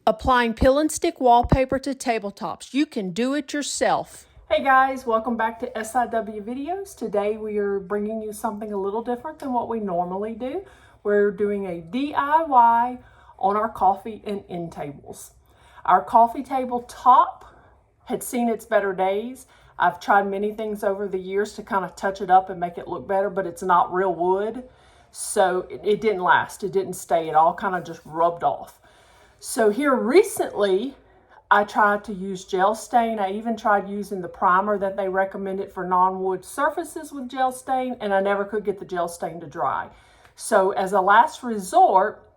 Applying peel and stick wallpaper to tabletops. You can do it yourself. Hey guys, welcome back to SIW Videos. Today we are bringing you something a little different than what we normally do. We're doing a DIY on our coffee and end tables. Our coffee table top had seen its better days. I've tried many things over the years to kind of touch it up and make it look better, but it's not real wood. So it didn't last, it didn't stay. It all kind of just rubbed off. So here recently, I tried to use gel stain. I even tried using the primer that they recommended for non-wood surfaces with gel stain, and I never could get the gel stain to dry. So as a last resort,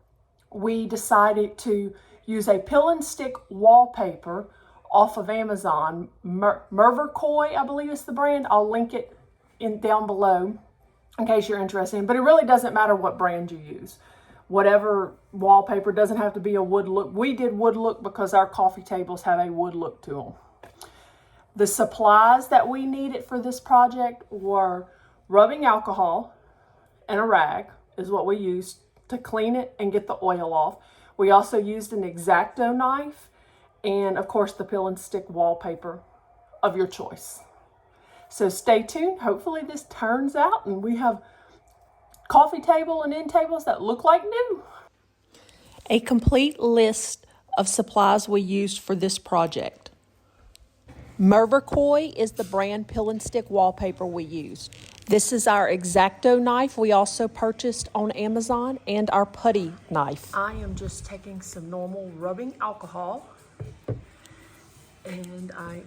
we decided to use a peel and stick wallpaper off of Amazon. Mervercoy, I believe is the brand. I'll link it down below in case you're interested. But it really doesn't matter what brand you use. Whatever wallpaper, doesn't have to be a wood look. We did wood look because our coffee tables have a wood look to them. The supplies that we needed for this project were rubbing alcohol and a rag is what we used to clean it and get the oil off. We also used an X-Acto knife and of course the peel and stick wallpaper of your choice. So stay tuned. Hopefully this turns out and we have coffee table and end tables that look like new. A complete list of supplies we used for this project. Mervercoy is the brand peel and stick wallpaper we used. This is our X-Acto knife we also purchased on Amazon, and our putty knife. I am just taking some normal rubbing alcohol and I'm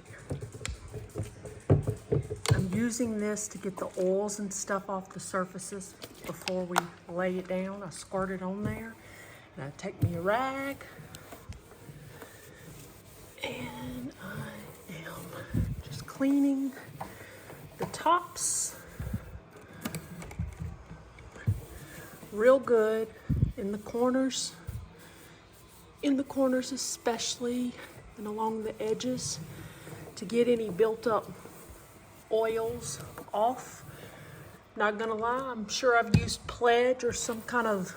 using this to get the oils and stuff off the surfaces before we lay it down. I squirt it on there and I take me a rag and I am just cleaning the tops real good in the corners especially, and along the edges to get any built up oils off. Not gonna lie, I'm sure I've used Pledge or some kind of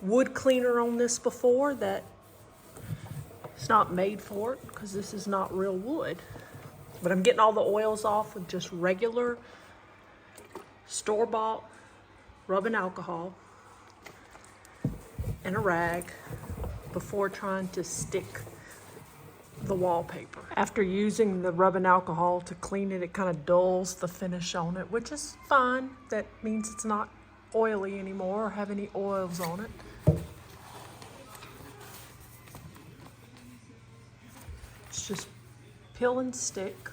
wood cleaner on this before that it's not made for it because this is not real wood. But I'm getting all the oils off with just regular store-bought rubbing alcohol and a rag before trying to stick the wallpaper. After using the rubbing alcohol to clean it, it kind of dulls the finish on it, which is fine. That means it's not oily anymore or have any oils on it. It's just peel and stick.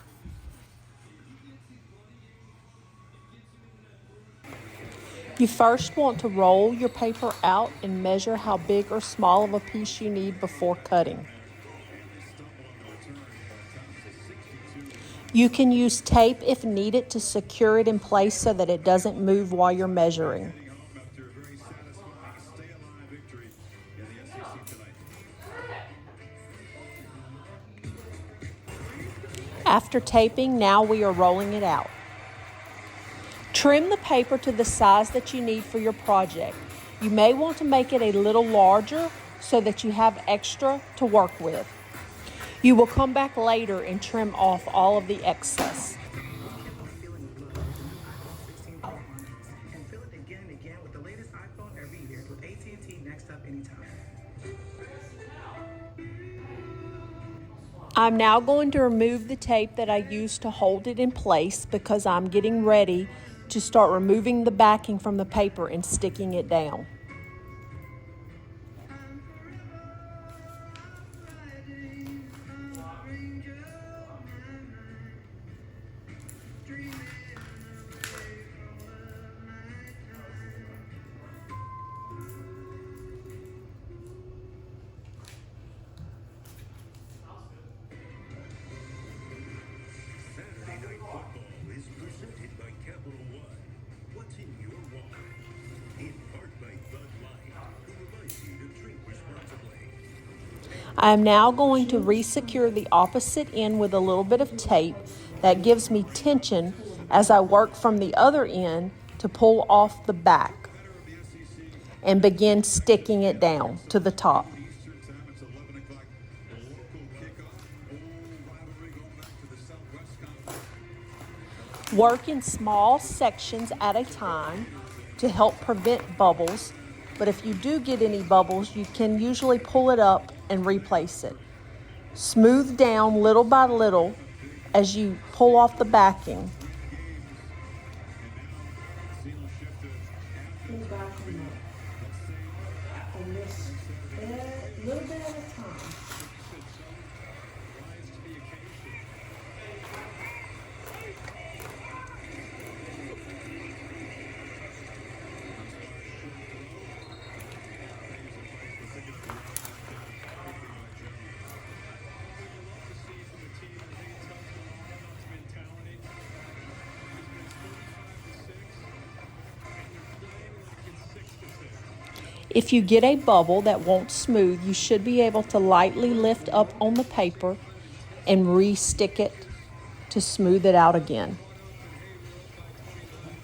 You first want to roll your paper out and measure how big or small of a piece you need before cutting. You can use tape if needed to secure it in place so that it doesn't move while you're measuring. After taping, now we are rolling it out. Trim the paper to the size that you need for your project. You may want to make it a little larger so that you have extra to work with. You will come back later and trim off all of the excess. I'm now going to remove the tape that I used to hold it in place because I'm getting ready to start removing the backing from the paper and sticking it down. I am now going to re-secure the opposite end with a little bit of tape that gives me tension as I work from the other end to pull off the back and begin sticking it down to the top. Work in small sections at a time to help prevent bubbles, but if you do get any bubbles, you can usually pull it up and replace it. Smooth down little by little as you pull off the backing. Pull back on this a little bit at a time. If you get a bubble that won't smooth, you should be able to lightly lift up on the paper and re-stick it to smooth it out again.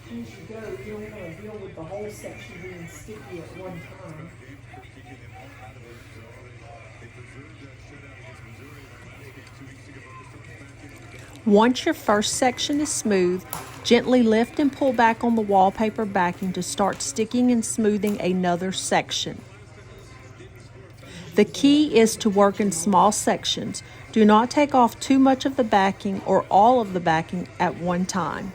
As you go, you don't want to deal with the whole section being sticky at one time. Once your first section is smooth, gently lift and pull back on the wallpaper backing to start sticking and smoothing another section. The key is to work in small sections. Do not take off too much of the backing or all of the backing at one time.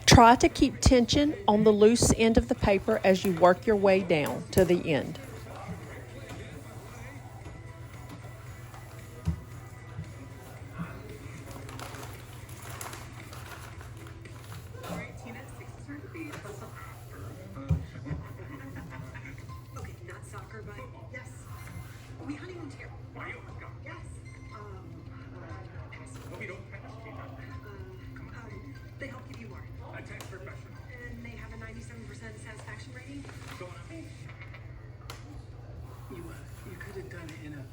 Try to keep tension on the loose end of the paper as you work your way down to the end. They help give you more. A tax professional. And they have a 97% satisfaction rating. You could have done it in a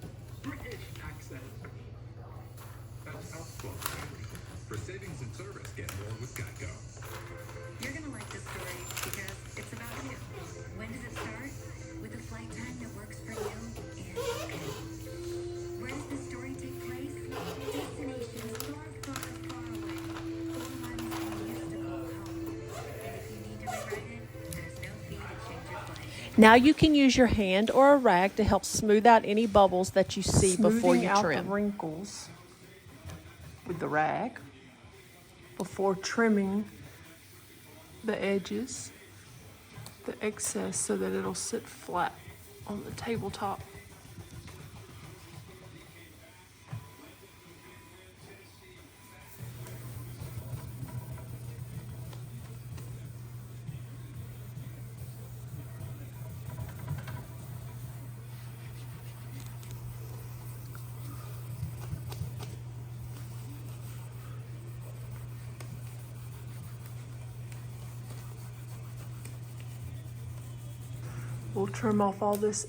British accent. That's helpful. For savings and service, get more with Geico. You're gonna like this story because it's about you. When does it start? With a flight time that works for you and where does the story take place? Destinations far, far, far away. Or ones you used to call home. And if you need to rewrite it, there's no fee to change your flight. Now you can use your hand or a rag to help smooth out any bubbles that you see before you trim. Smoothing out the wrinkles with the rag before trimming the edges, the excess, so that it'll sit flat on the tabletop. We'll trim off all this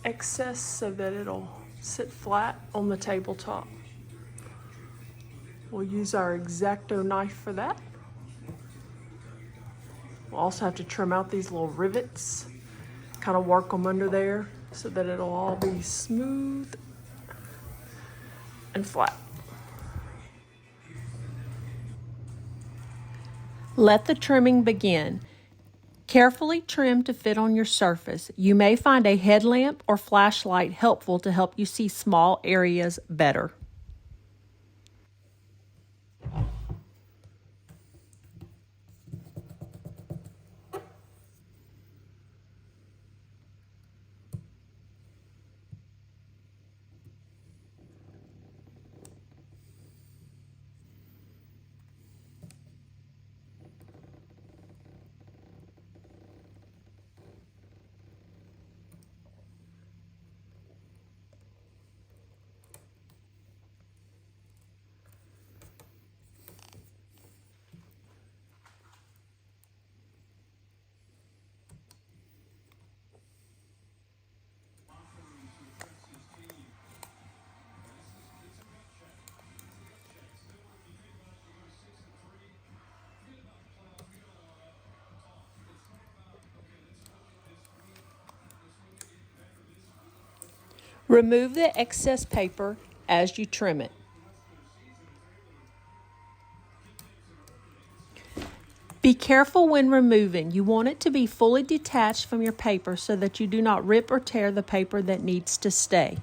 excess so that it'll sit flat on the tabletop. We'll use our X-Acto knife for that. We'll also have to trim out these little rivets, kind of work them under there so that it'll all be smooth and flat. Let the trimming begin. Carefully trim to fit on your surface. You may find a headlamp or flashlight helpful to help you see small areas better. Remove the excess paper as you trim it. Be careful when removing. You want it to be fully detached from your paper so that you do not rip or tear the paper that needs to stay.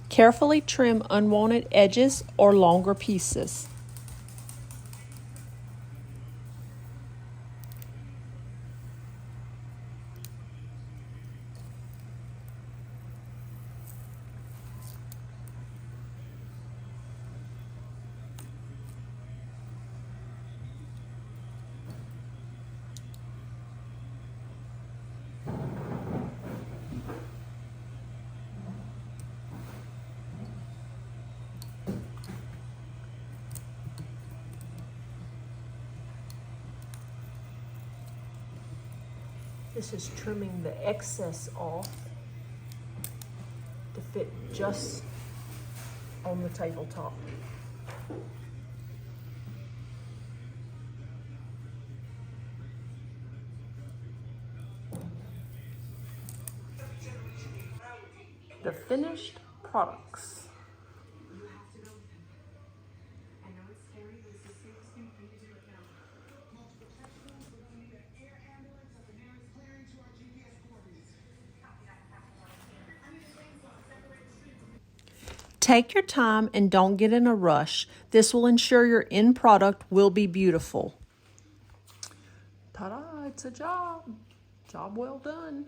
Carefully trim unwanted edges or longer pieces. This is trimming the excess off to fit just on the tabletop. The finished products. Take your time and don't get in a rush. This will ensure your end product will be beautiful. Ta-da, it's a job. Job well done.